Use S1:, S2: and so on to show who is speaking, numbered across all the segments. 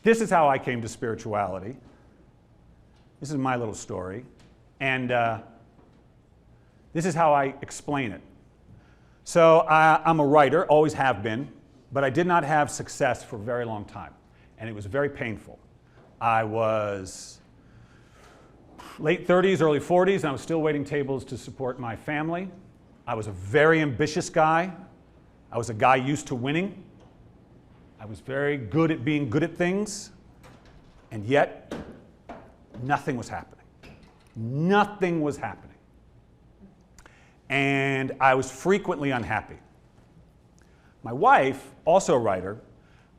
S1: This is how I came to spirituality. This is my little story. And this is how I explain it. So I'm a writer, always have been, but I did not have success for a very long time. And it was very painful. I was late 30s, early 40s, and I was still waiting tables to support my family. I was a very ambitious guy. I was a guy used to winning. I was very good at being good at things. And yet, nothing was happening. Nothing was happening. And I was frequently unhappy. My wife, also a writer,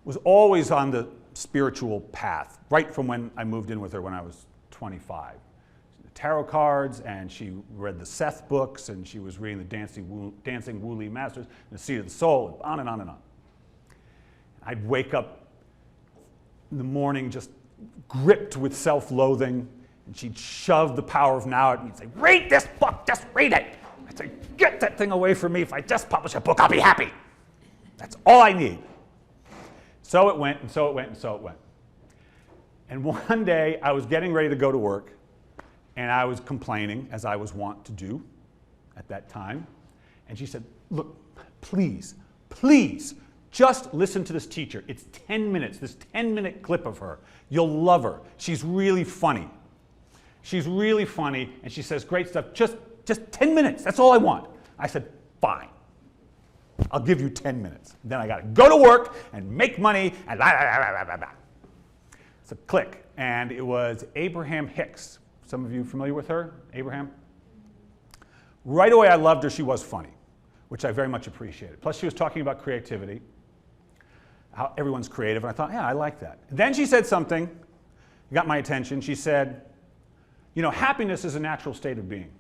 S1: was always on the spiritual path, right from when I moved in with her when I was 25. The tarot cards, and she read the Seth books, and she was reading the Dancing Wu Li Masters, and the Seed of the Soul, and on and on and on. I'd wake up in the morning just gripped with self-loathing, and she'd shove The Power of Now at me and say, read this book, just read it. I'd say, get that thing away from me. If I just publish a book, I'll be happy. That's all I need. So it went, and so it went, and so it went. And one day, I was getting ready to go to work, and I was complaining, as I was wont to do at that time. And she said, look, please, please, just listen to this teacher. It's 10 minutes, this 10-minute clip of her. You'll love her. She's really funny. She's really funny, and she says great stuff. Just 10 minutes, that's all I want. I said, fine. I'll give you 10 minutes. Then I got to go to work and make money and blah, blah, blah, blah, blah, blah. So click, and it was Abraham Hicks. Some of you familiar with her, Abraham? Right away I loved her. She was funny, which I very much appreciated. Plus she was talking about creativity, how everyone's creative, and I thought, yeah, I like that. Then she said something, got my attention. She said, you know, happiness is a natural state of being.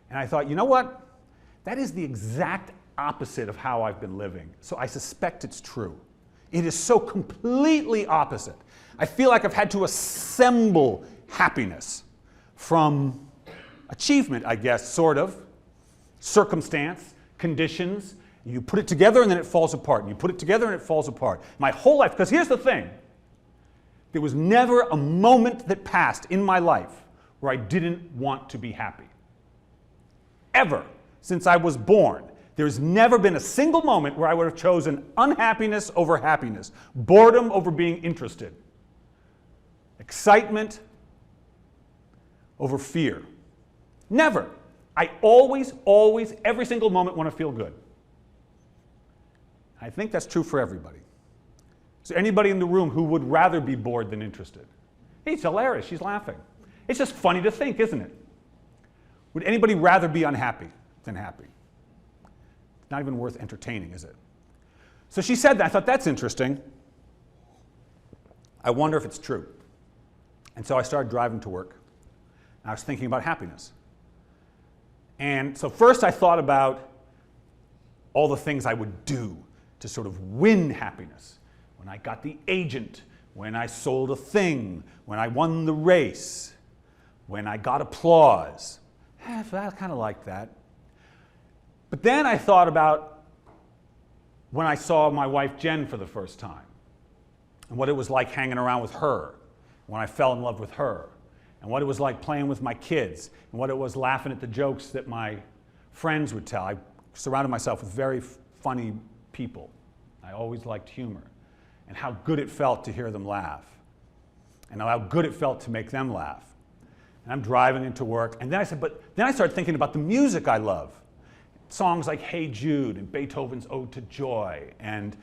S1: And I thought, you know what? That is the exact opposite of how I've been living. So I suspect it's true. It is so completely opposite. I feel like I've had to assemble happiness from achievement, I guess, sort of, circumstance, conditions. You put it together and then it falls apart. And you put it together and it falls apart. My whole life, because here's the thing. There was never a moment that passed in my life where I didn't want to be happy. Ever, since I was born. There's never been a single moment where I would have chosen unhappiness over happiness, boredom over being interested, excitement over fear. Never. I always, every single moment want to feel good. I think that's true for everybody. Is there anybody in the room who would rather be bored than interested? Hey, it's hilarious, she's laughing. It's just funny to think, isn't it? Would anybody rather be unhappy than happy? It's not even worth entertaining, is it? So she said that. I thought, that's interesting. I wonder if it's true. And so I started driving to work. I was thinking about happiness. And so first I thought about all the things I would do to sort of win happiness. When I got the agent, when I sold a thing, when I won the race, when I got applause. I kind of like that. But then I thought about when I saw my wife Jen for the first time, and what it was like hanging around with her, when I fell in love with her, and what it was like playing with my kids, and what it was laughing at the jokes that my friends would tell. I surrounded myself with very funny people. I always liked humor, and how good it felt to hear them laugh, and how good it felt to make them laugh. And I'm driving into work, and then I started thinking about the music I love. Songs like Hey Jude, and Beethoven's Ode to Joy, and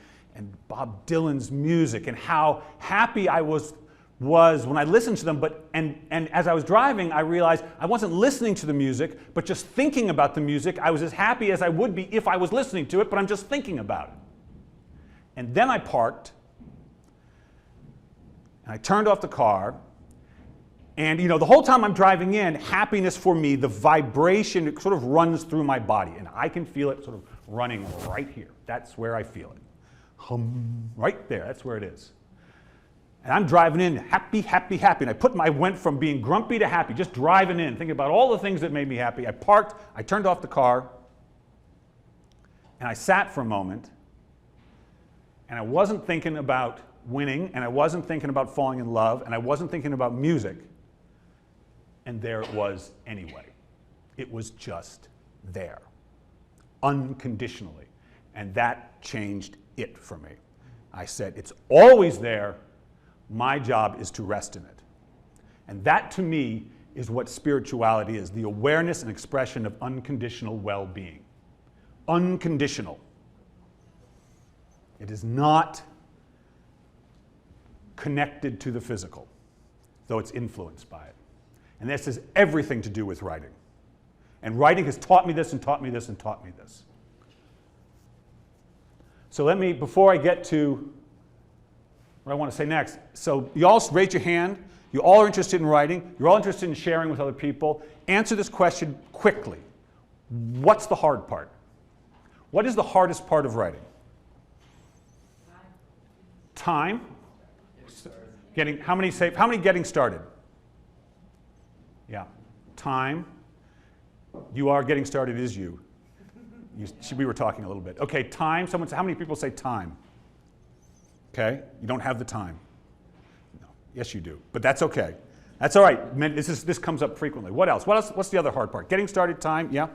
S1: Bob Dylan's music, and how happy I was when I listened to them, and as I was driving, I realized I wasn't listening to the music, but just thinking about the music. I was as happy as I would be if I was listening to it, but I'm just thinking about it. And then I parked, and I turned off the car, and the whole time I'm driving in, happiness for me, the vibration, it sort of runs through my body, and I can feel it sort of running right here. That's where I feel it. Hum, right there, that's where it is. And I'm driving in, happy, happy, happy. And I went from being grumpy to happy, just driving in, thinking about all the things that made me happy. I parked, I turned off the car, and I sat for a moment, and I wasn't thinking about winning, and I wasn't thinking about falling in love, and I wasn't thinking about music. And there it was anyway. It was just there, unconditionally. And that changed it for me. I said, it's always there. My job is to rest in it. And that, to me, is what spirituality is, the awareness and expression of unconditional well-being. Unconditional. It is not connected to the physical, though it's influenced by it. And this has everything to do with writing. And writing has taught me this and taught me this and taught me this. So let me, before I get to what I want to say next, so you all raise your hand. You all are interested in writing. You're all interested in sharing with other people. Answer this question quickly. What's the hard part? What is the hardest part of writing? Time. How many getting started? Yeah. Time. You are getting started is you. We were talking a little bit. Okay, time. How many people say time? Okay, you don't have the time. No. Yes, you do, but that's okay. That's all right. This comes up frequently. What else? What's the other hard part? Getting started, time, yeah?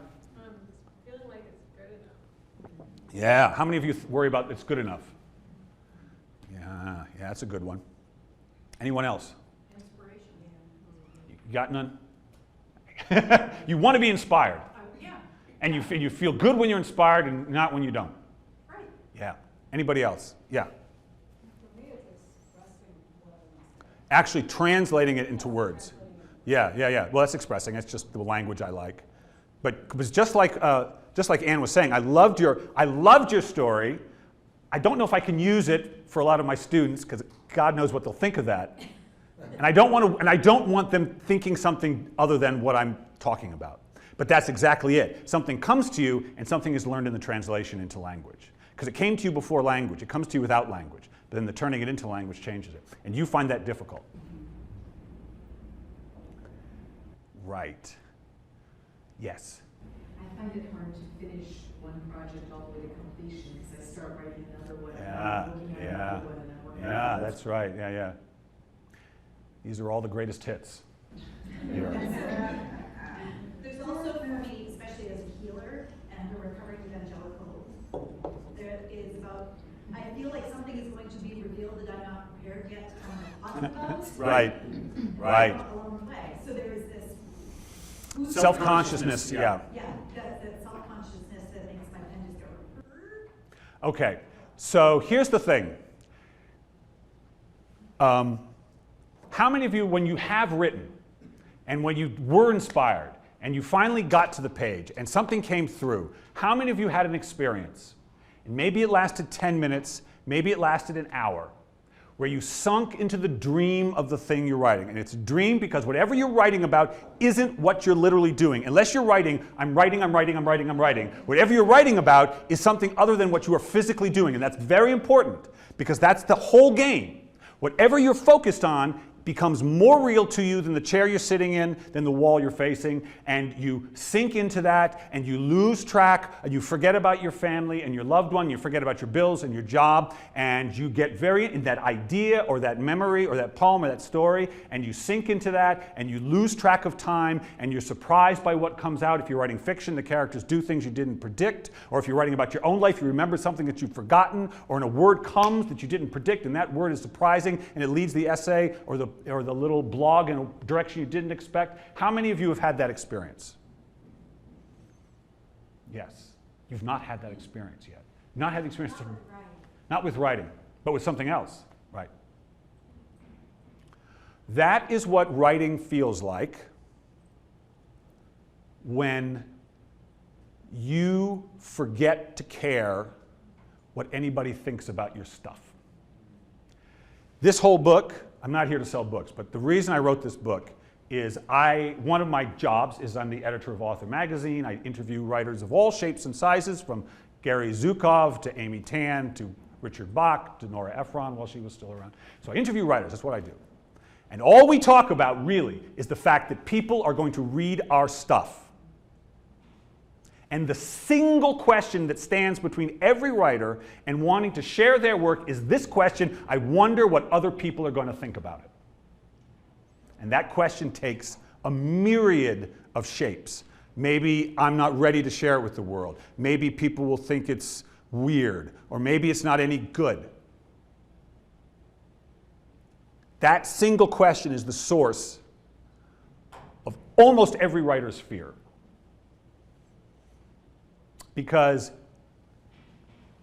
S2: Feeling like it's good enough.
S1: Yeah, how many of you worry about it's good enough? Yeah, that's a good one. Anyone else?
S2: Inspiration.
S1: You got none? You want to be inspired.
S2: Yeah.
S1: And you feel good when you're inspired and not when you don't.
S2: Right.
S1: Yeah. Anybody else? Yeah.
S2: For me, it's expressing what I'm
S1: Actually translating it into words. Yeah. Well, that's expressing. That's just the language I like. But it was just like Anne was saying, I loved your story. I don't know if I can use it for a lot of my students because God knows what they'll think of that. And I don't want them thinking something other than what I'm talking about. But that's exactly it. Something comes to you and something is learned in the translation into language. Because it came to you before language. It comes to you without language. But then the turning it into language changes it. And you find that difficult. Right. Yes.
S3: I find it hard to finish one project all the way to completion because I start writing another one.
S1: Yeah,
S3: and I'm looking at another one, and I'm working on
S1: Yeah,
S3: another
S1: that's right. Yeah. These are all the greatest hits.
S4: There's also, for me, especially as a healer and a recovering evangelical, there is about, I feel like something is going to be revealed that I'm not prepared yet to come and talk about.
S1: Right.
S4: Along the way. So there is this
S1: Self-consciousness, yeah.
S4: Yeah, that self-consciousness that makes my pen just go.
S1: Okay, so here's the thing. How many of you, when you have written, and when you were inspired, and you finally got to the page, and something came through, how many of you had an experience? And maybe it lasted 10 minutes, maybe it lasted an hour, where you sunk into the dream of the thing you're writing. And it's a dream because whatever you're writing about isn't what you're literally doing. Unless you're writing, I'm writing. Whatever you're writing about is something other than what you are physically doing. And that's very important because that's the whole game. Whatever you're focused on becomes more real to you than the chair you're sitting in, than the wall you're facing, and you sink into that, and you lose track, and you forget about your family and your loved one, you forget about your bills and your job, and you get very in that idea or that memory or that poem or that story, and you sink into that, and you lose track of time, and you're surprised by what comes out. If you're writing fiction, the characters do things you didn't predict, or if you're writing about your own life, you remember something that you've forgotten, or a word comes that you didn't predict, and that word is surprising, and it leads the essay or the little blog in a direction you didn't expect. How many of you have had that experience? Yes. You've not had that experience yet. Not had the experience. Not with writing, but with something else. Right. That is what writing feels like when you forget to care what anybody thinks about your stuff. This whole book, I'm not here to sell books, but the reason I wrote this book is one of my jobs is I'm the editor of Author Magazine. I interview writers of all shapes and sizes, from Gary Zukov to Amy Tan to Richard Bach to Nora Ephron while she was still around. So I interview writers, that's what I do. And all we talk about really is the fact that people are going to read our stuff. And the single question that stands between every writer and wanting to share their work is this question: I wonder what other people are going to think about it. And that question takes a myriad of shapes. Maybe I'm not ready to share it with the world. Maybe people will think it's weird, or maybe it's not any good. That single question is the source of almost every writer's fear. Because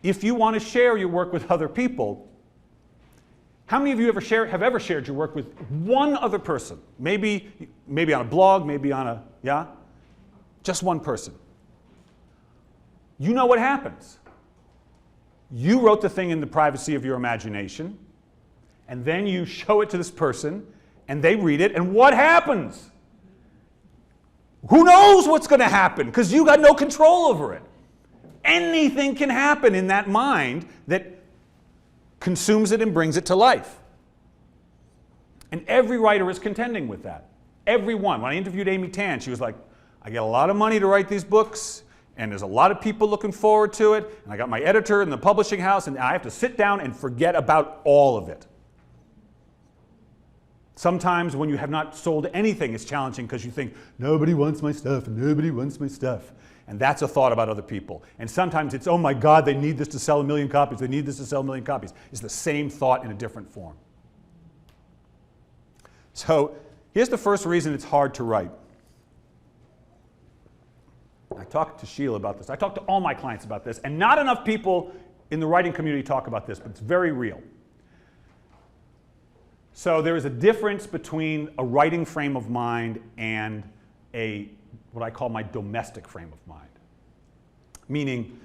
S1: if you want to share your work with other people, how many of you have ever shared your work with one other person? Maybe on a blog, maybe on a, yeah? Just one person. You know what happens. You wrote the thing in the privacy of your imagination, and then you show it to this person, and they read it, and what happens? Who knows what's going to happen? Because you got no control over it. Anything can happen in that mind that consumes it and brings it to life. And every writer is contending with that. Everyone. When I interviewed Amy Tan, she was like, I get a lot of money to write these books, and there's a lot of people looking forward to it, and I got my editor in the publishing house, and I have to sit down and forget about all of it. Sometimes when you have not sold anything, it's challenging because you think, nobody wants my stuff, and nobody wants my stuff. And that's a thought about other people. And sometimes it's, oh my God, they need this to sell 1 million copies. They need this to sell 1 million copies. It's the same thought in a different form. So here's the first reason it's hard to write. I talked to Sheila about this. I talked to all my clients about this. And not enough people in the writing community talk about this, but it's very real. So there is a difference between a writing frame of mind and what I call my domestic frame of mind. Meaning,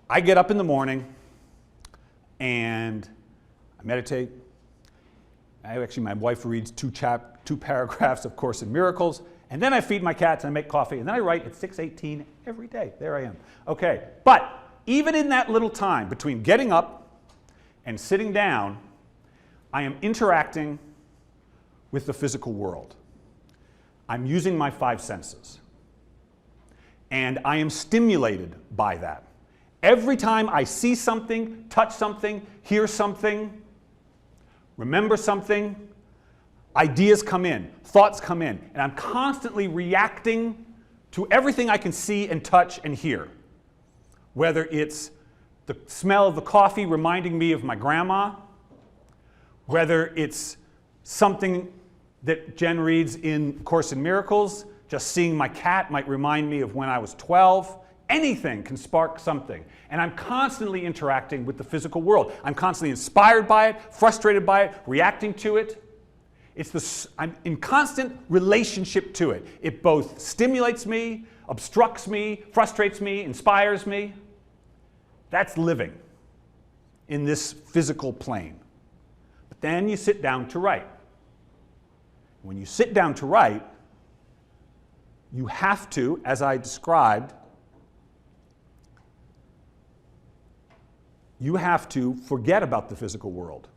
S1: I get up in the morning and I meditate. My wife reads two paragraphs of Course in Miracles, and then I feed my cats and I make coffee, and then I write at 6:18 every day. There I am. Okay, but even in that little time between getting up and sitting down, I am interacting with the physical world. I'm using my 5 senses. And I am stimulated by that. Every time I see something, touch something, hear something, remember something, ideas come in, thoughts come in, and I'm constantly reacting to everything I can see and touch and hear. Whether it's the smell of the coffee reminding me of my grandma, whether it's something that Jen reads in Course in Miracles, just seeing my cat might remind me of when I was 12. Anything can spark something. And I'm constantly interacting with the physical world. I'm constantly inspired by it, frustrated by it, reacting to it. I'm in constant relationship to it. It both stimulates me, obstructs me, frustrates me, inspires me. That's living in this physical plane. But then you sit down to write. When you sit down to write, you have to, as I described, you have to forget about the physical world.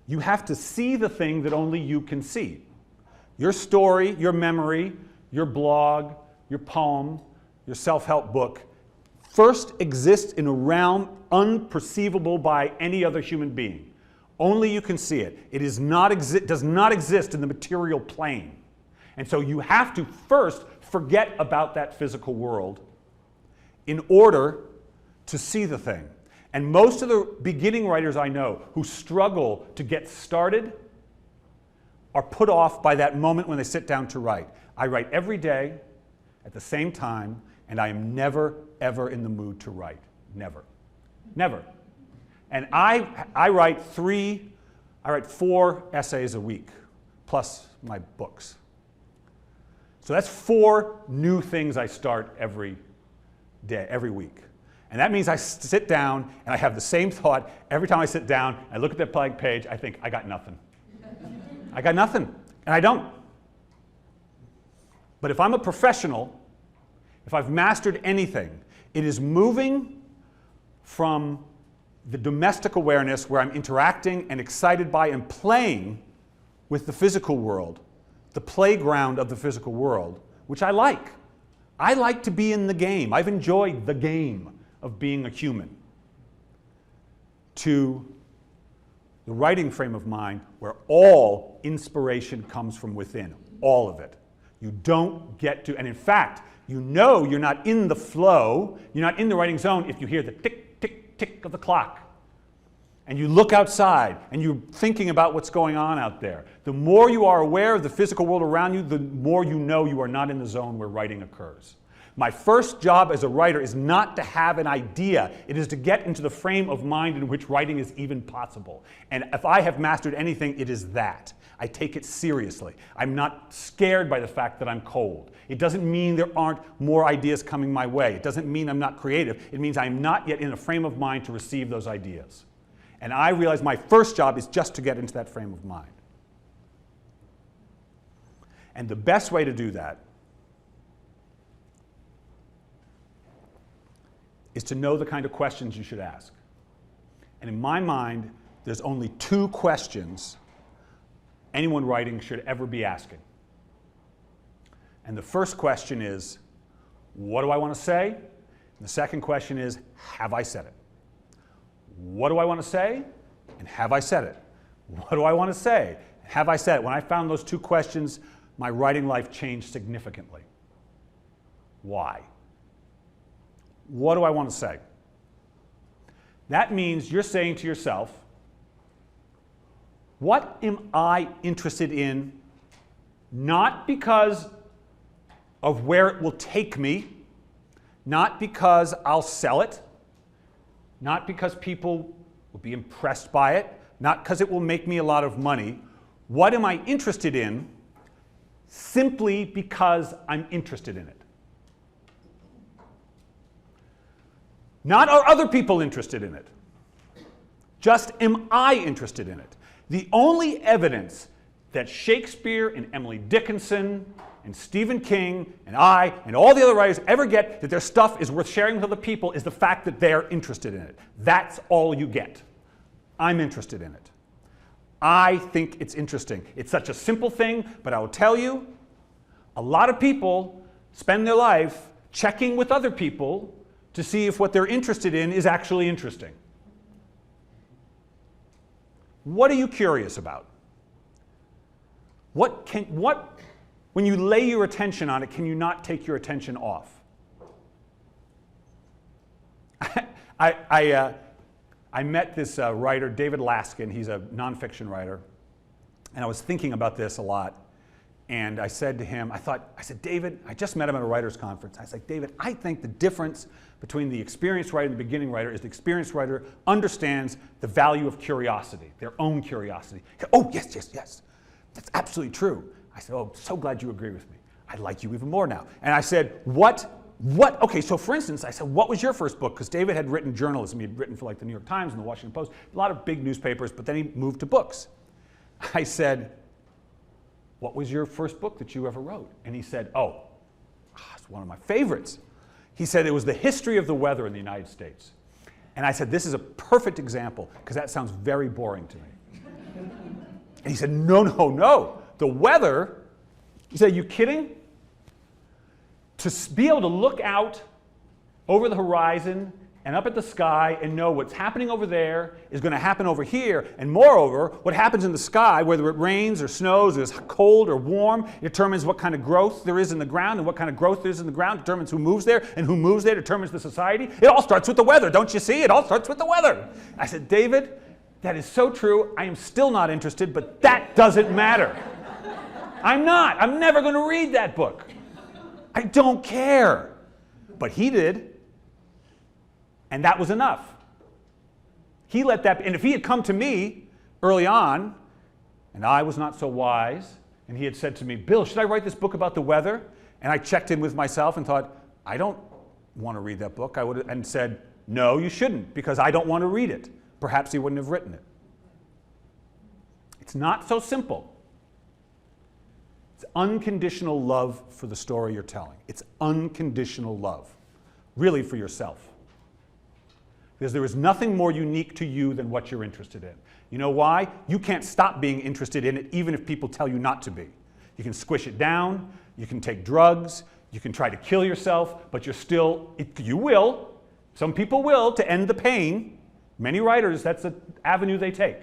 S1: You have to see the thing that only you can see. Your story, your memory, your blog, your poem, your self-help book first exists in a realm unperceivable by any other human being. Only you can see it. It does not exist in the material plane. And so you have to first forget about that physical world in order to see the thing. And most of the beginning writers I know who struggle to get started are put off by that moment when they sit down to write. I write every day at the same time, and I am never, ever in the mood to write. Never. Never. And I write 4 essays a week, plus my books. So that's 4 new things I start every day, every week. And that means I sit down and I have the same thought every time I sit down. I look at that blank page, I think, I got nothing. I got nothing, and I don't. But if I'm a professional, if I've mastered anything, it is moving from the domestic awareness where I'm interacting and excited by and playing with the physical world, the playground of the physical world, which I like. I like to be in the game. I've enjoyed the game of being a human. To the writing frame of mind where all inspiration comes from within, all of it. You don't get to, and in fact, you know you're not in the flow, you're not in the writing zone if you hear the tick, tick, tick of the clock. And you look outside and you're thinking about what's going on out there. The more you are aware of the physical world around you, the more you know you are not in the zone where writing occurs. My first job as a writer is not to have an idea. It is to get into the frame of mind in which writing is even possible. And if I have mastered anything, it is that. I take it seriously. I'm not scared by the fact that I'm cold. It doesn't mean there aren't more ideas coming my way. It doesn't mean I'm not creative. It means I'm not yet in a frame of mind to receive those ideas. And I realize my first job is just to get into that frame of mind. And the best way to do that is to know the kind of questions you should ask. And in my mind, there's only 2 questions anyone writing should ever be asking. And the first question is, what do I want to say? And the second question is, have I said it? What do I want to say? And have I said it? What do I want to say? Have I said it? When I found those 2 questions, my writing life changed significantly. Why? What do I want to say? That means you're saying to yourself, what am I interested in, not because of where it will take me, not because I'll sell it, not because people will be impressed by it, not because it will make me a lot of money. What am I interested in simply because I'm interested in it? Not are other people interested in it. Just am I interested in it? The only evidence that Shakespeare and Emily Dickinson and Stephen King and I and all the other writers ever get that their stuff is worth sharing with other people is the fact that they're interested in it. That's all you get. I'm interested in it. I think it's interesting. It's such a simple thing, but I will tell you, a lot of people spend their life checking with other people to see if what they're interested in is actually interesting. What are you curious about? When you lay your attention on it, can you not take your attention off? I met this writer, David Laskin. He's a nonfiction writer. And I was thinking about this a lot. And I said to him, I said, David, I just met him at a writer's conference. I said, David, I think the difference between the experienced writer and the beginning writer is the experienced writer understands the value of curiosity, their own curiosity. He said, oh, yes, yes, yes. That's absolutely true. I said, oh, so glad you agree with me. I like you even more now. And I said, okay, so for instance, I said, what was your first book? Because David had written journalism. He had written for like the New York Times and the Washington Post, a lot of big newspapers, but then he moved to books. I said, what was your first book that you ever wrote? And he said, it's one of my favorites. He said it was The History of the Weather in the United States. And I said, this is a perfect example, because that sounds very boring to me. And he said, no. The weather, he said, are you kidding? To be able to look out over the horizon and up at the sky and know what's happening over there is going to happen over here. And moreover, what happens in the sky, whether it rains or snows or is cold or warm, determines what kind of growth there is in the ground, and what kind of growth there is in the ground determines who moves there, and who moves there determines the society. It all starts with the weather, don't you see? It all starts with the weather. I said, David, that is so true. I am still not interested, but that doesn't matter. I'm not. I'm never going to read that book. I don't care. But he did. And that was enough. He let that, and if he had come to me early on, and I was not so wise, and he had said to me, Bill, should I write this book about the weather? And I checked in with myself and thought, I don't want to read that book. I would have, and said, no, you shouldn't, because I don't want to read it. Perhaps he wouldn't have written it. It's not so simple. It's unconditional love for the story you're telling. It's unconditional love, really, for yourself. Because there is nothing more unique to you than what you're interested in. You know why? You can't stop being interested in it even if people tell you not to be. You can squish it down, you can take drugs, You can try to kill yourself, but you will. Some people will, to end the pain. Many writers, that's the avenue they take.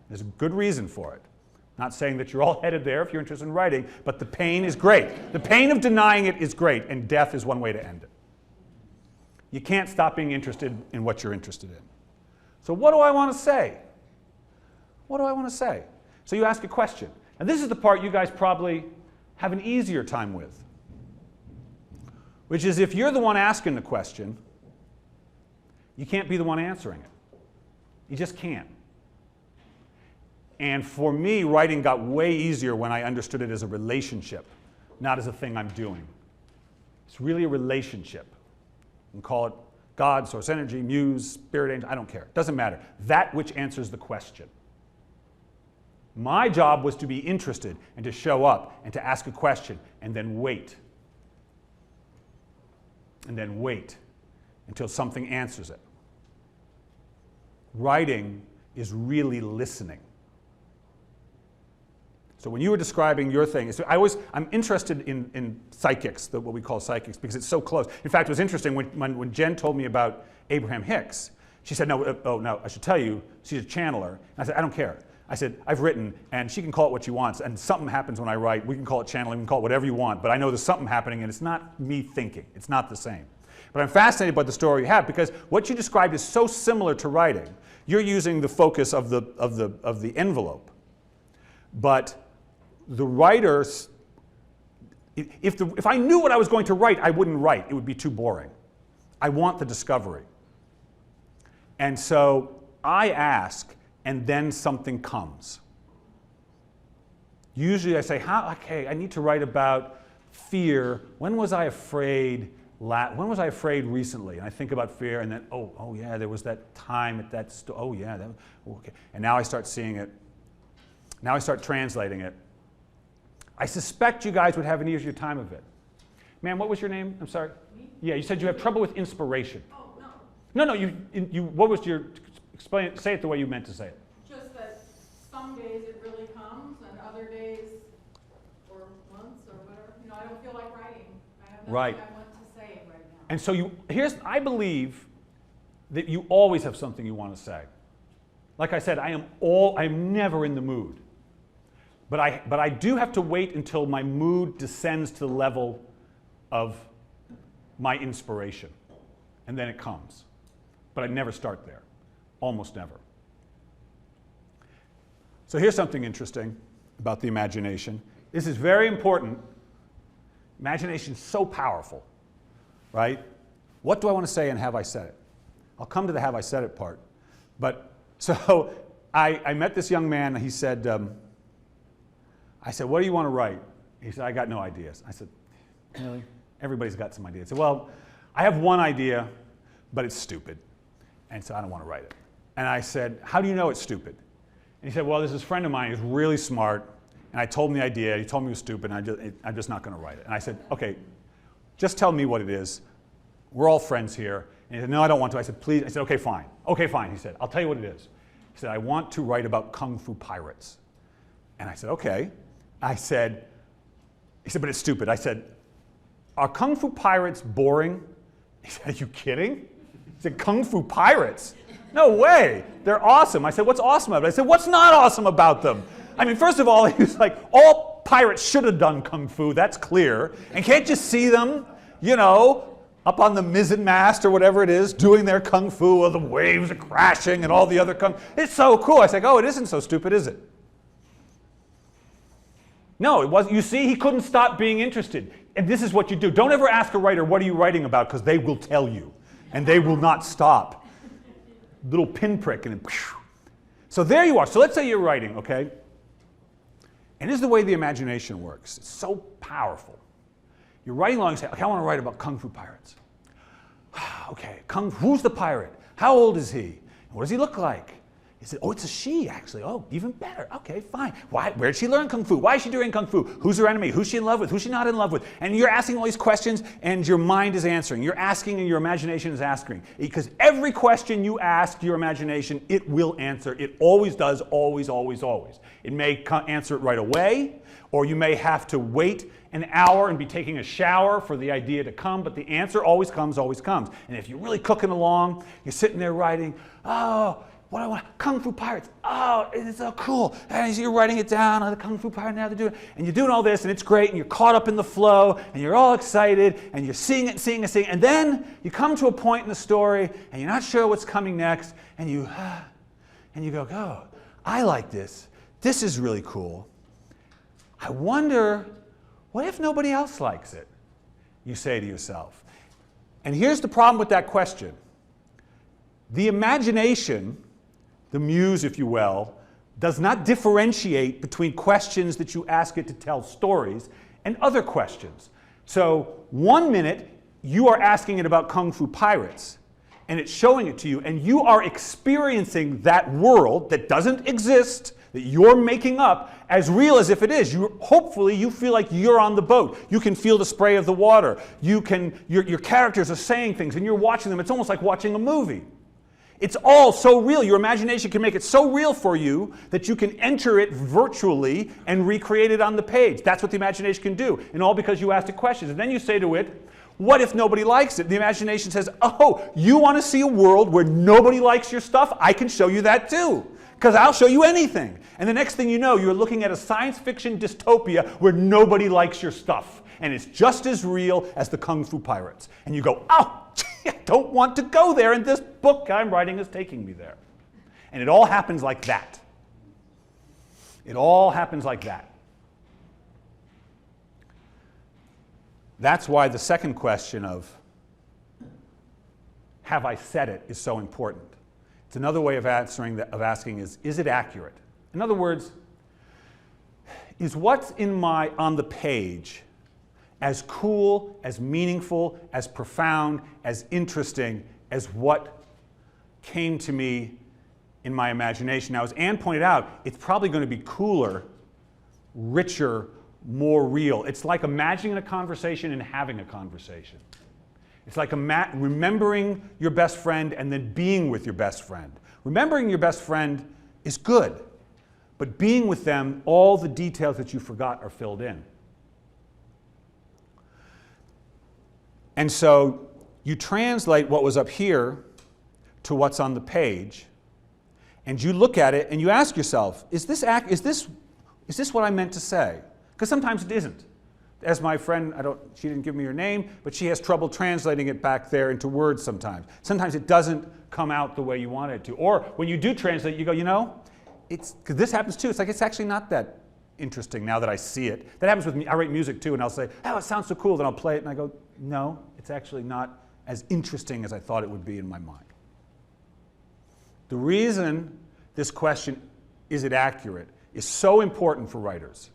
S1: There's a good reason for it. Not saying that you're all headed there if you're interested in writing, but the pain is great. The pain of denying it is great, and death is one way to end it. You can't stop being interested in what you're interested in. So what do I want to say? What do I want to say? So you ask a question. And this is the part you guys probably have an easier time with, which is if you're the one asking the question, you can't be the one answering it. You just can't. And for me, writing got way easier when I understood it as a relationship, not as a thing I'm doing. It's really a relationship. You can call it God, source energy, muse, spirit angel, I don't care. It doesn't matter. That which answers the question. My job was to be interested and to show up and to ask a question and then wait. And then wait until something answers it. Writing is really listening. So when you were describing your thing, I'm interested in psychics, what we call psychics, because it's so close. In fact, it was interesting when Jen told me about Abraham Hicks. She said, no, I should tell you, she's a channeler. And I said, I don't care. I said, I've written, and she can call it what she wants, and something happens when I write. We can call it channeling, we can call it whatever you want, but I know there's something happening, and it's not me thinking. It's not the same. But I'm fascinated by the story you have, because what you described is so similar to writing. You're using the focus of the envelope. But the writers, if I knew what I was going to write, I wouldn't write. It would be too boring. I want the discovery. And so I ask, and then something comes. Usually I say, okay, I need to write about fear. When was I afraid? When was I afraid recently? And I think about fear, and then, oh yeah, there was that time at that store. Oh yeah, okay. And now I start seeing it. Now I start translating it. I suspect you guys would have an easier time of it. Ma'am, what was your name? I'm sorry.
S2: Me?
S1: Yeah, you said you have trouble with inspiration.
S2: Oh, no.
S1: No, you. What was your? Explain. Say it the way you meant to say it.
S2: Just that some days it really comes, and other days, or months, or whatever, I don't feel like writing. I have nothing
S1: Right.
S2: I want to say right now.
S1: And so I believe that you always have something you want to say. Like I said, I'm never in the mood. But I do have to wait until my mood descends to the level of my inspiration. And then it comes. But I never start there. Almost never. So here's something interesting about the imagination. This is very important. Imagination is so powerful, right? What do I want to say and have I said it? I'll come to the have I said it part. But so I met this young man. He said, I said, what do you want to write? He said, I got no ideas. I said, really? Everybody's got some ideas. I said, well, I have one idea, but it's stupid. And so I don't want to write it. And I said, how do you know it's stupid? And he said, well, there's this friend of mine who's really smart, and I told him the idea. He told me it was stupid, and I'm just not going to write it. And I said, okay, just tell me what it is. We're all friends here. And he said, no, I don't want to. I said, please. I said, okay, fine. Okay, fine, he said. I'll tell you what it is. He said, I want to write about Kung Fu pirates. And I said, okay. He said, but it's stupid. I said, are Kung Fu pirates boring? He said, are you kidding? He said, Kung Fu pirates? No way. They're awesome. I said, what's awesome about it? I said, what's not awesome about them? I mean, first of all, he was like, all pirates should have done Kung Fu. That's clear. And can't you see them, up on the mizzen mast or whatever it is, doing their Kung Fu while the waves are crashing and all the other Kung Fu. It's so cool. I said, it isn't so stupid, is it? No, it wasn't. You see, he couldn't stop being interested. And this is what you do. Don't ever ask a writer, what are you writing about? Because they will tell you. And they will not stop. Little pinprick and then, phew. So there you are. So let's say you're writing, okay? And this is the way the imagination works. It's so powerful. You're writing along and say, okay, I want to write about Kung Fu pirates. Okay, who's the pirate? How old is he? What does he look like? He said, oh, it's a she, actually. Oh, even better. Okay, fine. Why? Where did she learn Kung Fu? Why is she doing Kung Fu? Who's her enemy? Who's she in love with? Who's she not in love with? And you're asking all these questions, and your mind is answering. You're asking, and your imagination is asking. Because every question you ask your imagination, it will answer. It always does, always, always, always. It may answer it right away, or you may have to wait an hour and be taking a shower for the idea to come, but the answer always comes, always comes. And if you're really cooking along, you're sitting there writing, oh, what do I want? Kung Fu Pirates. Oh, it's so cool. And you're writing it down, oh, the Kung Fu Pirate, now they're doing it. And you're doing all this, and it's great, and you're caught up in the flow, and you're all excited, and you're seeing it, seeing it, seeing it. And then you come to a point in the story, and you're not sure what's coming next, and you go, oh, I like this. This is really cool. I wonder, what if nobody else likes it? You say to yourself. And here's the problem with that question. The imagination, the muse, if you will, does not differentiate between questions that you ask it to tell stories and other questions. So 1 minute, you are asking it about Kung Fu Pirates, and it's showing it to you, and you are experiencing that world that doesn't exist, that you're making up, as real as if it is. Hopefully you feel like you're on the boat. You can feel the spray of the water. Your characters are saying things, and you're watching them. It's almost like watching a movie. It's all so real. Your imagination can make it so real for you that you can enter it virtually and recreate it on the page. That's what the imagination can do, and all because you asked it questions. And then you say to it, what if nobody likes it? The imagination says, oh, you want to see a world where nobody likes your stuff? I can show you that too, because I'll show you anything. And the next thing you know, you're looking at a science fiction dystopia where nobody likes your stuff. And it's just as real as the Kung Fu Pirates. And you go, oh, I don't want to go there, and this book I'm writing is taking me there. And it all happens like that. It all happens like that. That's why the second question of, have I said it, is so important. It's another way of asking is it accurate? In other words, is what's on the page as cool, as meaningful, as profound, as interesting as what came to me in my imagination? Now, as Anne pointed out, it's probably going to be cooler, richer, more real. It's like imagining a conversation and having a conversation. It's like remembering your best friend and then being with your best friend. Remembering your best friend is good, but being with them, all the details that you forgot are filled in. And so you translate what was up here to what's on the page, and you look at it and you ask yourself, is this what I meant to say? Because sometimes it isn't. As my friend, she didn't give me her name, but she has trouble translating it back there into words sometimes. Sometimes it doesn't come out the way you want it to. Or when you do translate, you go, because this happens too. It's like, it's actually not that interesting now that I see it. That happens with me. I write music too, and I'll say, oh, it sounds so cool. Then I'll play it, and I go, no, it's actually not as interesting as I thought it would be in my mind. The reason this question, is it accurate, is so important for writers,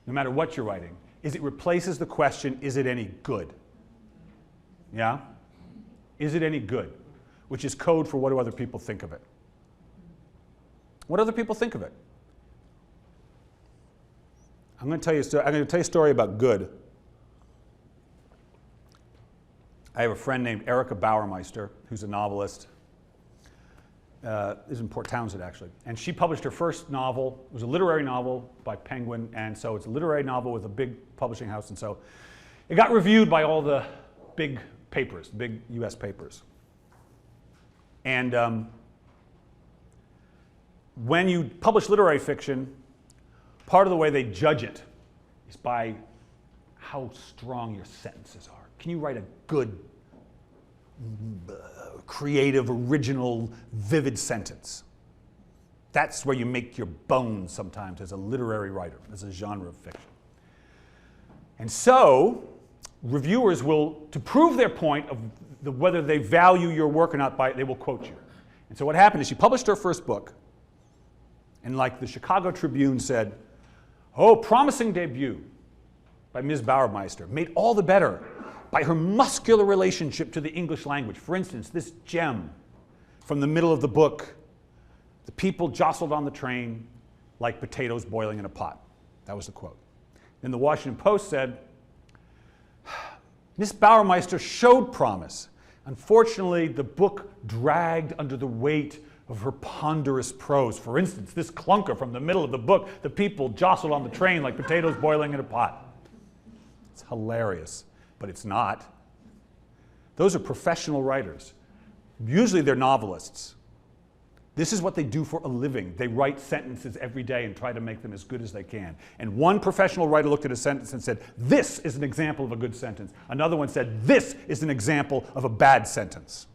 S1: no matter what you're writing, is it replaces the question, is it any good? Yeah? Is it any good? Which is code for what do other people think of it. What do other people think of it? I'm going to tell you a story about good. I have a friend named Erica Bauermeister, who's a novelist. Is in Port Townsend, actually. And she published her first novel. It was a literary novel by Penguin, and so it's a literary novel with a big publishing house, and so it got reviewed by all the big papers, big US papers. And when you publish literary fiction, part of the way they judge it is by how strong your sentences are. Can you write a good, creative, original, vivid sentence? That's where you make your bones sometimes as a literary writer, as a genre of fiction. And so, reviewers will, to prove their point of whether they value your work or not, they will quote you. And so what happened is she published her first book, and like the Chicago Tribune said, oh, promising debut by Ms. Bauermeister, made all the better by her muscular relationship to the English language. For instance, this gem from the middle of the book, The people jostled on the train like potatoes boiling in a pot. That was the quote. Then the Washington Post said, Miss Bauermeister showed promise. Unfortunately, the book dragged under the weight of her ponderous prose. For instance, this clunker from the middle of the book, the people jostled on the train like potatoes boiling in a pot. It's hilarious, but it's not. Those are professional writers. Usually they're novelists. This is what they do for a living. They write sentences every day and try to make them as good as they can. And one professional writer looked at a sentence and said, this is an example of a good sentence. Another one said, this is an example of a bad sentence.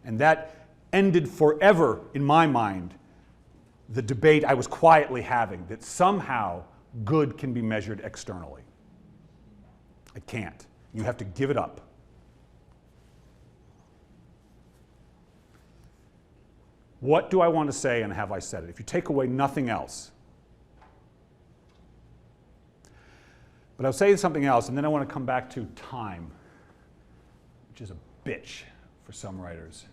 S1: And that ended forever, in my mind, the debate I was quietly having, that somehow good can be measured externally. It can't. You have to give it up. What do I want to say, and have I said it? If you take away nothing else. But I'll say something else, and then I want to come back to time, which is a bitch for some writers.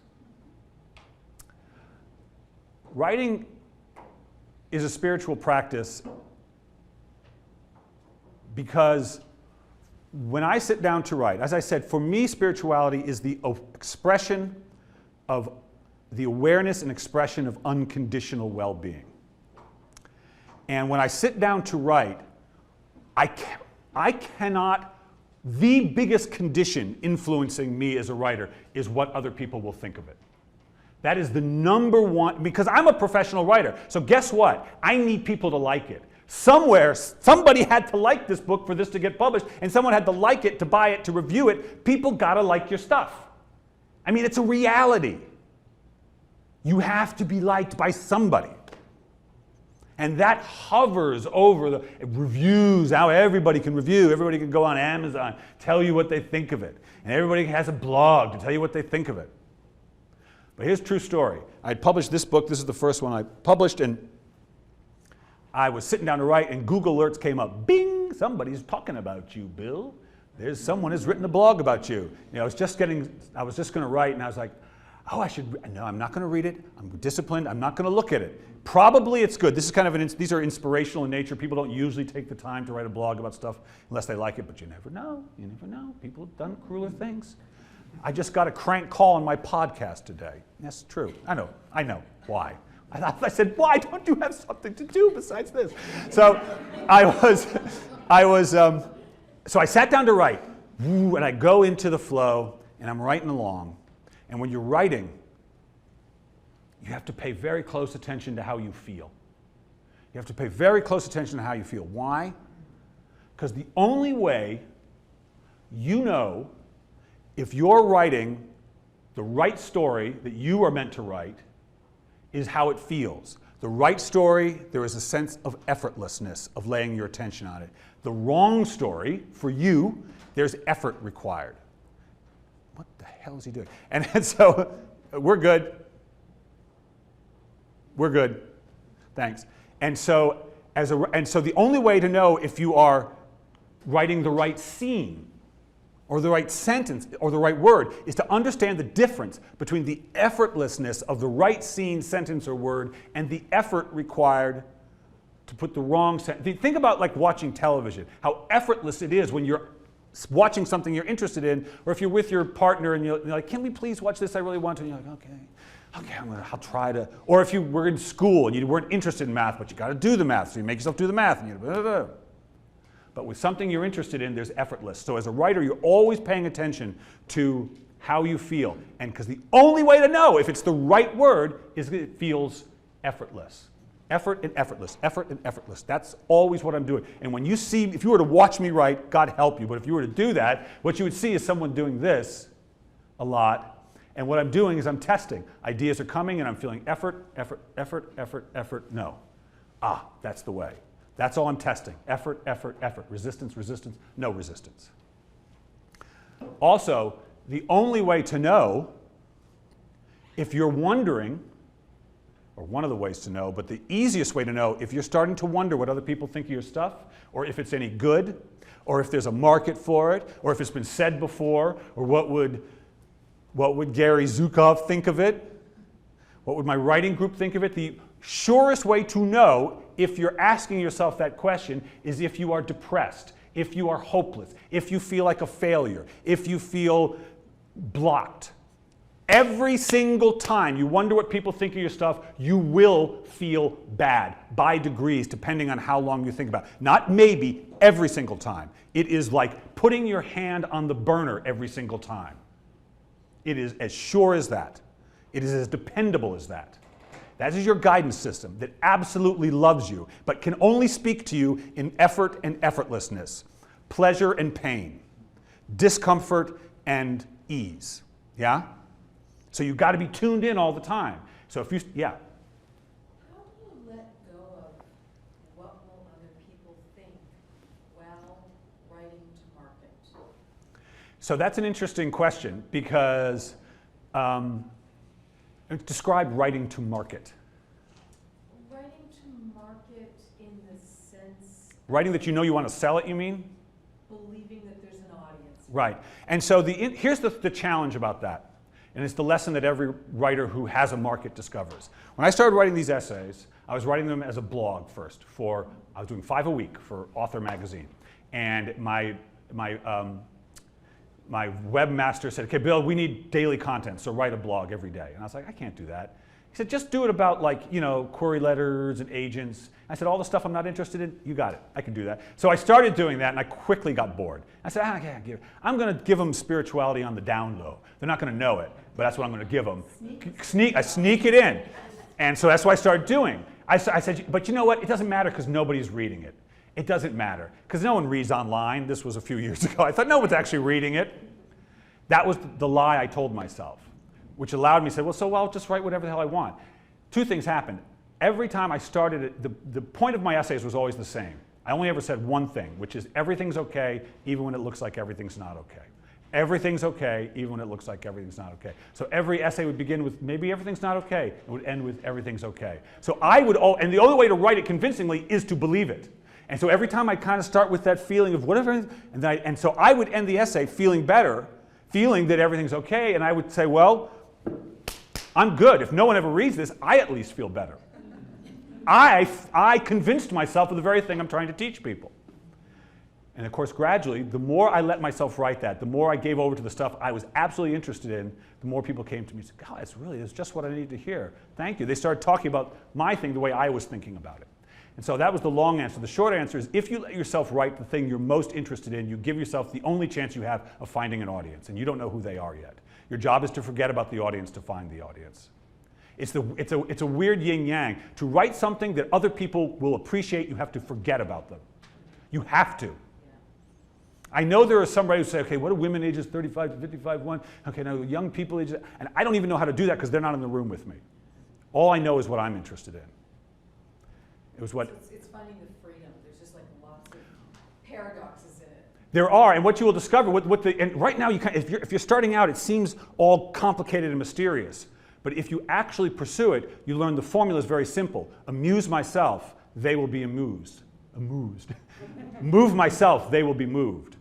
S1: Writing is a spiritual practice because when I sit down to write, as I said, for me, spirituality is the expression of the awareness and expression of unconditional well-being. And when I sit down to write, I cannot, the biggest condition influencing me as a writer is what other people will think of it. That is the number one, because I'm a professional writer. So guess what? I need people to like it. Somewhere, somebody had to like this book for this to get published, and someone had to like it, to buy it, to review it. People gotta like your stuff. I mean, it's a reality. You have to be liked by somebody. And that hovers over the reviews, how everybody can review, everybody can go on Amazon, tell you what they think of it. And everybody has a blog to tell you what they think of it. But here's a true story. I published this book, this is the first one I published, and I was sitting down to write, and Google alerts came up. Bing! Somebody's talking about you, Bill. There's someone has written a blog about you. You know, I was just going to write, and I was like, oh, no, I'm not going to read it. I'm disciplined. I'm not going to look at it. Probably it's good. This is kind of these are inspirational in nature. People don't usually take the time to write a blog about stuff unless they like it, but you never know. You never know. People have done crueler things. I just got a crank call on my podcast today. That's true. I know. Why? I said, why don't you have something to do besides this? So so I sat down to write, and I go into the flow, and I'm writing along. And when you're writing, you have to pay very close attention to how you feel. You have to pay very close attention to how you feel. Why? Because the only way you know if you're writing the right story that you are meant to write is how it feels. The right story, there is a sense of effortlessness of laying your attention on it. The wrong story, for you, there's effort required. What the hell is he doing? And so, we're good. We're good. Thanks. And so the only way to know if you are writing the right scene or the right sentence or the right word is to understand the difference between the effortlessness of the right scene, sentence, or word and the effort required to put the wrong sentence. Think about like watching television, how effortless it is when you're watching something you're interested in, or if you're with your partner and you're like, can we please watch this? I really want to. And you're like, okay, I'll try to. Or if you were in school and you weren't interested in math, but you got to do the math, so you make yourself do the math. And blah, blah, blah. But with something you're interested in, there's effortless. So as a writer, you're always paying attention to how you feel. And because the only way to know if it's the right word is that it feels effortless. Effort and effortless, effort and effortless. That's always what I'm doing. And when you see, if you were to watch me write, God help you, but if you were to do that, what you would see is someone doing this a lot. And what I'm doing is I'm testing. Ideas are coming and I'm feeling effort, effort, effort, effort, effort, no. That's the way. That's all I'm testing. Effort, effort, effort. Resistance, resistance, no resistance. Also, the only way to know if you're wondering, or one of the ways to know, but the easiest way to know if you're starting to wonder what other people think of your stuff, or if it's any good, or if there's a market for it, or if it's been said before, or what would Gary Zukov think of it? What would my writing group think of it? The surest way to know if you're asking yourself that question is if you are depressed, if you are hopeless, if you feel like a failure, if you feel blocked. Every single time you wonder what people think of your stuff, you will feel bad by degrees, depending on how long you think about it. Not maybe, every single time. It is like putting your hand on the burner every single time. It is as sure as that. It is as dependable as that. That is your guidance system that absolutely loves you, but can only speak to you in effort and effortlessness, pleasure and pain, discomfort and ease. Yeah? So you've got to be tuned in all the time. So if you, yeah.
S5: How do you let go of what will other people think while writing to market?
S1: So that's an interesting question because describe writing to market.
S5: Writing to market in the sense
S1: Writing that you know you want to sell it, you mean?
S5: believing that there's an audience.
S1: Right. And so here's the challenge about that. And it's the lesson that every writer who has a market discovers. When I started writing these essays, I was writing them as a blog first. I was doing 5 a week for Author magazine. And my webmaster said, okay, Bill, we need daily content, so write a blog every day. And I was like, I can't do that. He said, just do it about query letters and agents. I said, all the stuff I'm not interested in, you got it, I can do that. So I started doing that and I quickly got bored. I said, I'm gonna give them spirituality on the down low. They're not gonna know it, but that's what I'm gonna give them. I sneak it in. And so that's what I started doing. I said, but you know what, it doesn't matter because nobody's reading it. It doesn't matter, because no one reads online. This was a few years ago. I thought no one's actually reading it. That was the lie I told myself, which allowed me to say, well, I'll just write whatever the hell I want. 2 things happened. Every time I started it, the point of my essays was always the same. I only ever said one thing, which is everything's okay, even when it looks like everything's not okay. Everything's okay, even when it looks like everything's not okay. So every essay would begin with maybe everything's not okay. It would end with everything's okay. So and the only way to write it convincingly is to believe it. And so every time I kind of start with that feeling of whatever, and so I would end the essay feeling better, feeling that everything's okay, and I would say, well, I'm good. If no one ever reads this, I at least feel better. I convinced myself of the very thing I'm trying to teach people. And of course, gradually, the more I let myself write that, the more I gave over to the stuff I was absolutely interested in, the more people came to me and said, God, it's just what I need to hear. Thank you. They started talking about my thing the way I was thinking about it. And so that was the long answer. The short answer is if you let yourself write the thing you're most interested in, you give yourself the only chance you have of finding an audience, and you don't know who they are yet. Your job is to forget about the audience to find the audience. It's a weird yin-yang. To write something that other people will appreciate, you have to forget about them. You have to. I know there are some writers who say, okay, what do women ages 35 to 55 want? Okay, now young people ages, and I don't even know how to do that because they're not in the room with me. All I know is what I'm interested in. It was what?
S5: It's finding the freedom. There's just like lots of paradoxes in it.
S1: There are, and what you will discover, and right now, if you're starting out, it seems all complicated and mysterious. But if you actually pursue it, you learn the formula is very simple. Amuse myself, they will be amused. Move myself, they will be moved.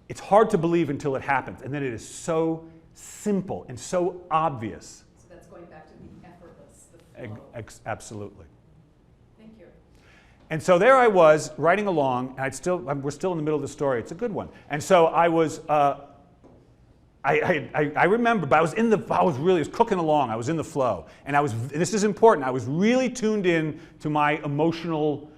S1: It's hard to believe until it happens, and then it is so simple and so obvious.
S5: So that's going back to the effortless, the flow.
S1: Absolutely.
S5: Thank you.
S1: And so there I was, writing along, and we're still in the middle of the story. It's a good one. And so I was, I remember, but I was cooking along. I was in the flow. And this is important, I was really tuned in to my emotional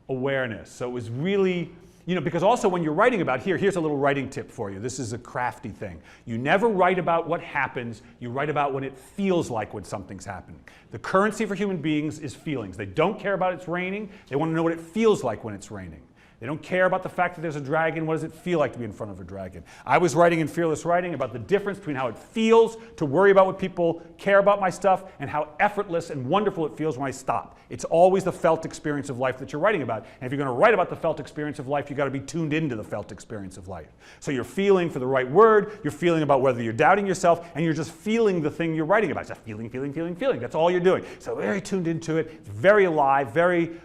S1: awareness. So it was really, because also when you're writing about, here's a little writing tip for you. This is a crafty thing. You never write about what happens, you write about what it feels like when something's happening. The currency for human beings is feelings. They don't care about it's raining, they want to know what it feels like when it's raining. They don't care about the fact that there's a dragon. What does it feel like to be in front of a dragon? I was writing in Fearless Writing about the difference between how it feels to worry about what people care about my stuff and how effortless and wonderful it feels when I stop. It's always the felt experience of life that you're writing about. And if you're going to write about the felt experience of life, you've got to be tuned into the felt experience of life. So you're feeling for the right word, you're feeling about whether you're doubting yourself, and you're just feeling the thing you're writing about. It's just feeling, feeling, feeling, feeling. That's all you're doing. So very tuned into it. It's very alive, very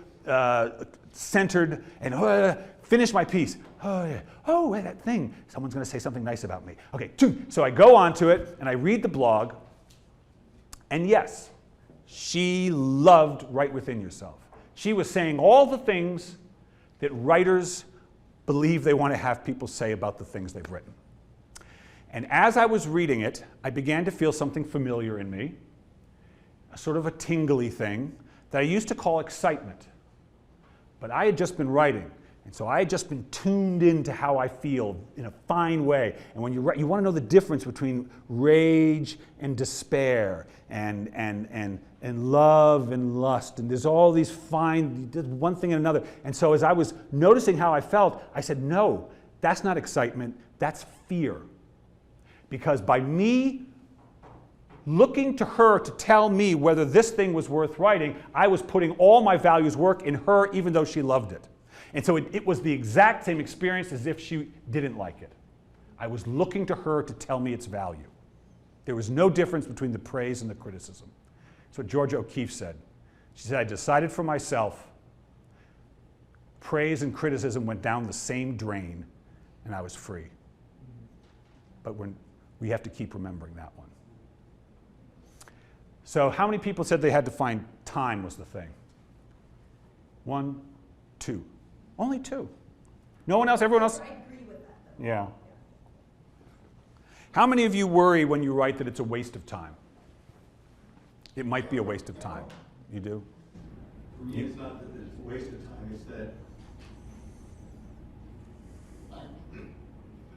S1: centered, and finish my piece. Oh, yeah. Oh, that thing. Someone's going to say something nice about me. Okay, so I go on to it, and I read the blog, and yes, She loved Write Within Yourself. She was saying all the things that writers believe they want to have people say about the things they've written. And as I was reading it, I began to feel something familiar in me, a sort of a tingly thing that I used to call excitement. But I had just been writing, and so I had just been tuned into how I feel in a fine way. And when you write, you want to know the difference between rage and despair, and love and lust, and there's all these fine, one thing and another. And so as I was noticing how I felt, I said, no, that's not excitement, that's fear. Because by me looking to her to tell me whether this thing was worth writing, I was putting all my values work in her, even though she loved it. And so it was the exact same experience as if she didn't like it. I was looking to her to tell me its value. There was no difference between the praise and the criticism. That's what Georgia O'Keeffe said. She said, I decided for myself, praise and criticism went down the same drain, and I was free. But we have to keep remembering that one. So how many people said they had to find time was the thing? 1, 2. Only 2. No one else? Everyone else?
S4: I agree with that, though.
S1: Yeah. How many of you worry when you write that it's a waste of time? It might be a waste of time. You do?
S6: For me, it's not that it's a waste of time, it's that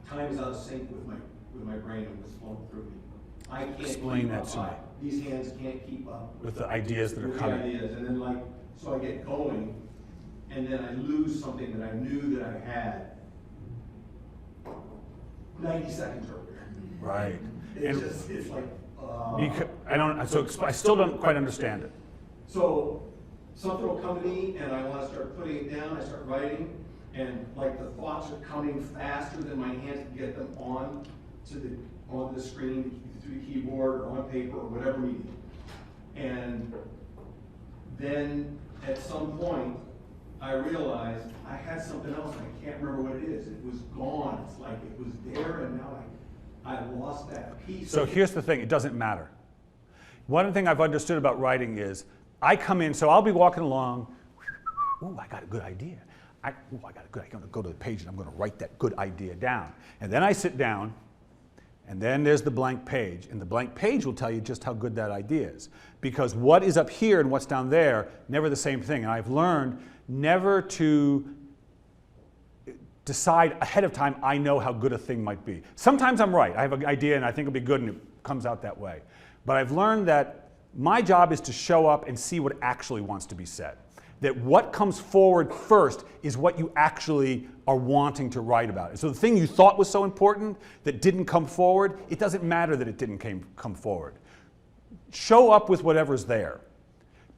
S6: time is out of sync with my brain and what's flowing through me. I can't
S1: Explain
S6: keep
S1: that
S6: up.
S1: to me.
S6: These hands can't keep up
S1: With the ideas that are
S6: with the
S1: coming.
S6: ideas, and then so I get going, and then I lose something that I knew that I had 90 seconds earlier.
S1: Right.
S6: It's like,
S1: I still don't quite understand it.
S6: So something will come to me and I want to start putting it down, I start writing, and like the thoughts are coming faster than my hands can get them on the screen through the keyboard or on paper or whatever medium. And then at some point I realized I had something else and I can't remember what it is. It was gone. It's like it was there and now I lost that piece.
S1: So here's the thing, it doesn't matter. One thing I've understood about writing is, I come in, so I'll be walking along, ooh, I got a good idea. I'm going to go to the page and I'm going to write that good idea down. And then I sit down, and then there's the blank page, and the blank page will tell you just how good that idea is. Because what is up here and what's down there, never the same thing. And I've learned never to decide ahead of time, I know how good a thing might be. Sometimes I'm right. I have an idea and I think it'll be good and it comes out that way. But I've learned that my job is to show up and see what actually wants to be said. That what comes forward first is what you actually are wanting to write about. And so the thing you thought was so important that didn't come forward, it doesn't matter that it didn't come forward. Show up with whatever's there.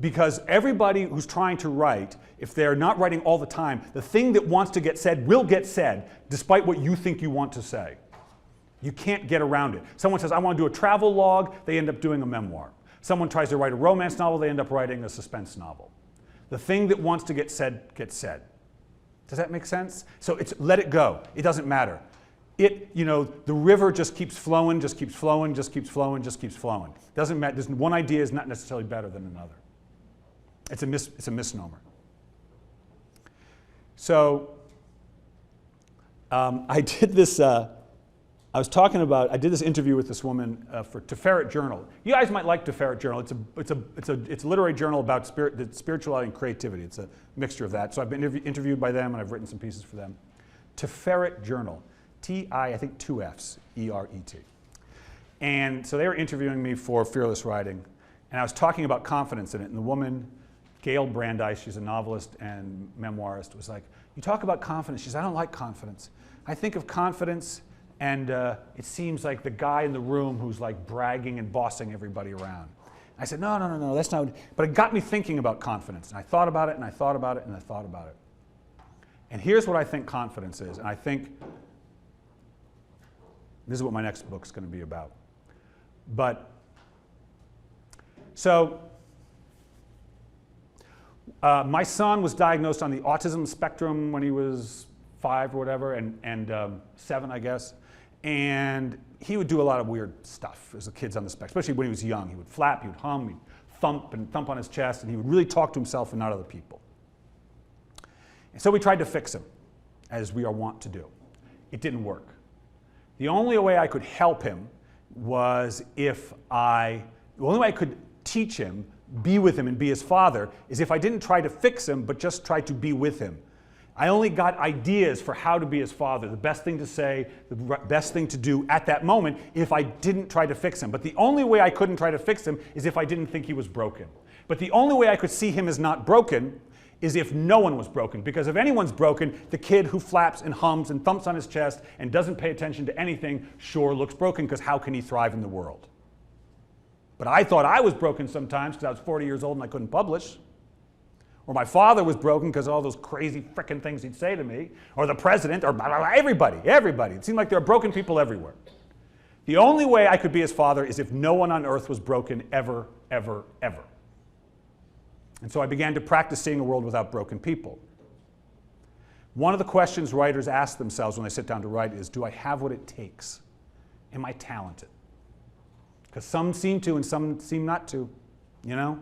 S1: Because everybody who's trying to write, if they're not writing all the time, the thing that wants to get said will get said, despite what you think you want to say. You can't get around it. Someone says, I want to do a travel log, they end up doing a memoir. Someone tries to write a romance novel, they end up writing a suspense novel. The thing that wants to get said, gets said. Does that make sense? So let it go. It doesn't matter. The river just keeps flowing, just keeps flowing, just keeps flowing, just keeps flowing. Doesn't matter. One idea is not necessarily better than another. It's a misnomer. So I did this. I did this interview with this woman for Tiferet Journal. You guys might like Tiferet Journal. It's a literary journal about spirituality and creativity. It's a mixture of that. So I've been interviewed by them and I've written some pieces for them. Tiferet Journal, I think 2 F's, E-R-E-T. And so they were interviewing me for Fearless Writing, and I was talking about confidence in it. And the woman, Gail Brandeis, she's a novelist and memoirist, was like, you talk about confidence. She says, I don't like confidence. I think of confidence and it seems like the guy in the room who's like bragging and bossing everybody around. I said, no, that's not, but it got me thinking about confidence. And I thought about it, and I thought about it, and I thought about it. And here's what I think confidence is, and I think this is what my next book's going to be about. But, so, my son was diagnosed on the autism spectrum when he was 5 or whatever, and 7, I guess. And he would do a lot of weird stuff as the kids on the spectrum, especially when he was young. He would flap, he would hum, he'd thump and thump on his chest, and he would really talk to himself and not other people. And so we tried to fix him, as we are wont to do. It didn't work. The only way I could help him was the only way I could teach him, be with him and be his father, is if I didn't try to fix him, but just try to be with him. I only got ideas for how to be his father, the best thing to say, the best thing to do at that moment if I didn't try to fix him. But the only way I couldn't try to fix him is if I didn't think he was broken. But the only way I could see him as not broken is if no one was broken. Because if anyone's broken, the kid who flaps and hums and thumps on his chest and doesn't pay attention to anything sure looks broken, because how can he thrive in the world? But I thought I was broken sometimes because I was 40 years old and I couldn't publish. Or my father was broken because of all those crazy frickin' things he'd say to me. Or the president, or blah, blah, blah, everybody. It seemed like there were broken people everywhere. The only way I could be his father is if no one on earth was broken ever, ever, ever. And so I began to practice seeing a world without broken people. One of the questions writers ask themselves when they sit down to write is, do I have what it takes? Am I talented? Because some seem to and some seem not to, you know?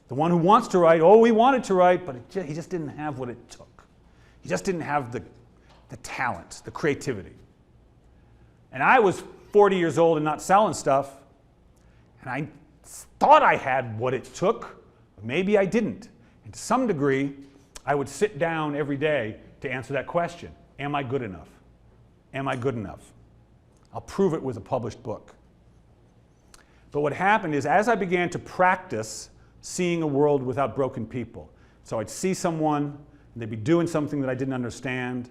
S1: The one who wants to write, he wanted to write, but he just didn't have what it took. He just didn't have the talent, the creativity. And I was 40 years old and not selling stuff, and I thought I had what it took, but maybe I didn't. And to some degree, I would sit down every day to answer that question. Am I good enough? Am I good enough? I'll prove it with a published book. But what happened is, as I began to practice seeing a world without broken people. So I'd see someone, and they'd be doing something that I didn't understand.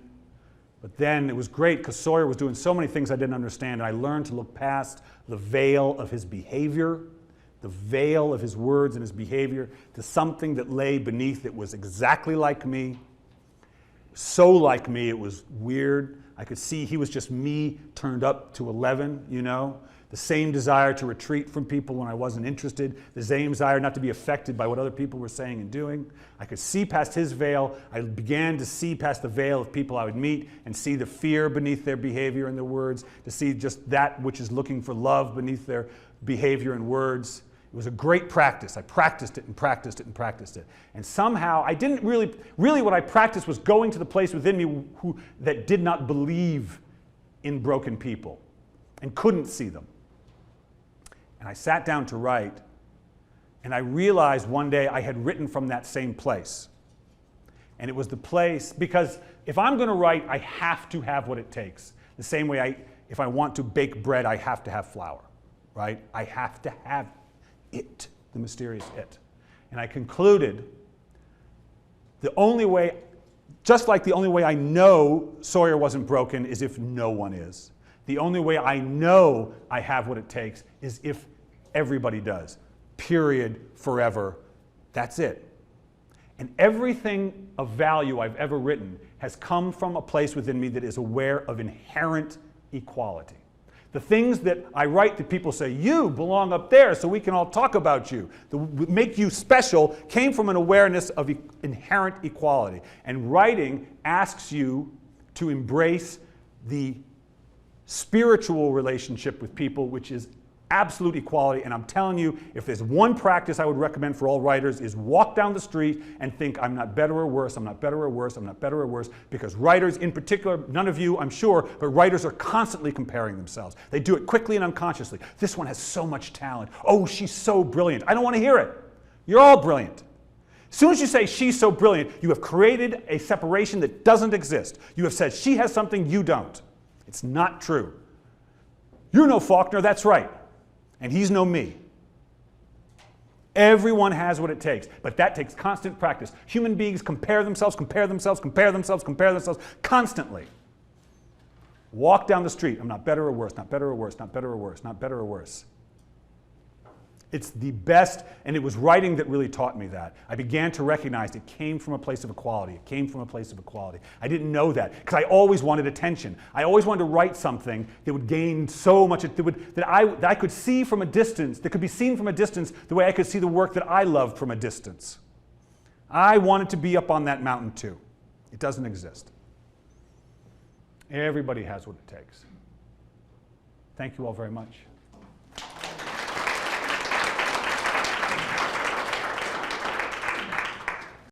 S1: But then it was great because Sawyer was doing so many things I didn't understand, and I learned to look past the veil of his behavior, the veil of his words and his behavior, to something that lay beneath that was exactly like me. So like me, it was weird. I could see he was just me turned up to 11, you know. The same desire to retreat from people when I wasn't interested, the same desire not to be affected by what other people were saying and doing. I could see past his veil. I began to see past the veil of people I would meet and see the fear beneath their behavior and their words, to see just that which is looking for love beneath their behavior and words. It was a great practice. I practiced it and practiced it and practiced it. And somehow I didn't really what I practiced was going to the place within me that did not believe in broken people and couldn't see them. And I sat down to write, and I realized one day I had written from that same place. And it was the place, because if I'm going to write, I have to have what it takes. The same way if I want to bake bread, I have to have flour, right? I have to have it, the mysterious it. And I concluded the only way, just like the only way I know Sawyer wasn't broken is if no one is. The only way I know I have what it takes is if everybody does. Period. Forever. That's it. And everything of value I've ever written has come from a place within me that is aware of inherent equality. The things that I write that people say, you belong up there so we can all talk about you, that make you special, came from an awareness of inherent equality. And writing asks you to embrace the spiritual relationship with people, which is absolute equality. And I'm telling you, if there's one practice I would recommend for all writers, is walk down the street and think, I'm not better or worse, I'm not better or worse, I'm not better or worse. Because writers in particular, none of you, I'm sure, but writers are constantly comparing themselves. They do it quickly and unconsciously. This one has so much talent. Oh, she's so brilliant. I don't want to hear it. You're all brilliant. As soon as you say she's so brilliant, you have created a separation that doesn't exist. You have said she has something you don't. It's not true. You're no Faulkner, that's right. And he's no me. Everyone has what it takes, but that takes constant practice. Human beings compare themselves constantly. Walk down the street. I'm not better or worse, not better or worse, not better or worse, not better or worse. It's the best, and it was writing that really taught me that. I began to recognize it came from a place of equality. It came from a place of equality. I didn't know that because I always wanted attention. I always wanted to write something that would gain so much, that I could see from a distance, that could be seen from a distance the way I could see the work that I loved from a distance. I wanted to be up on that mountain too. It doesn't exist. Everybody has what it takes. Thank you all very much.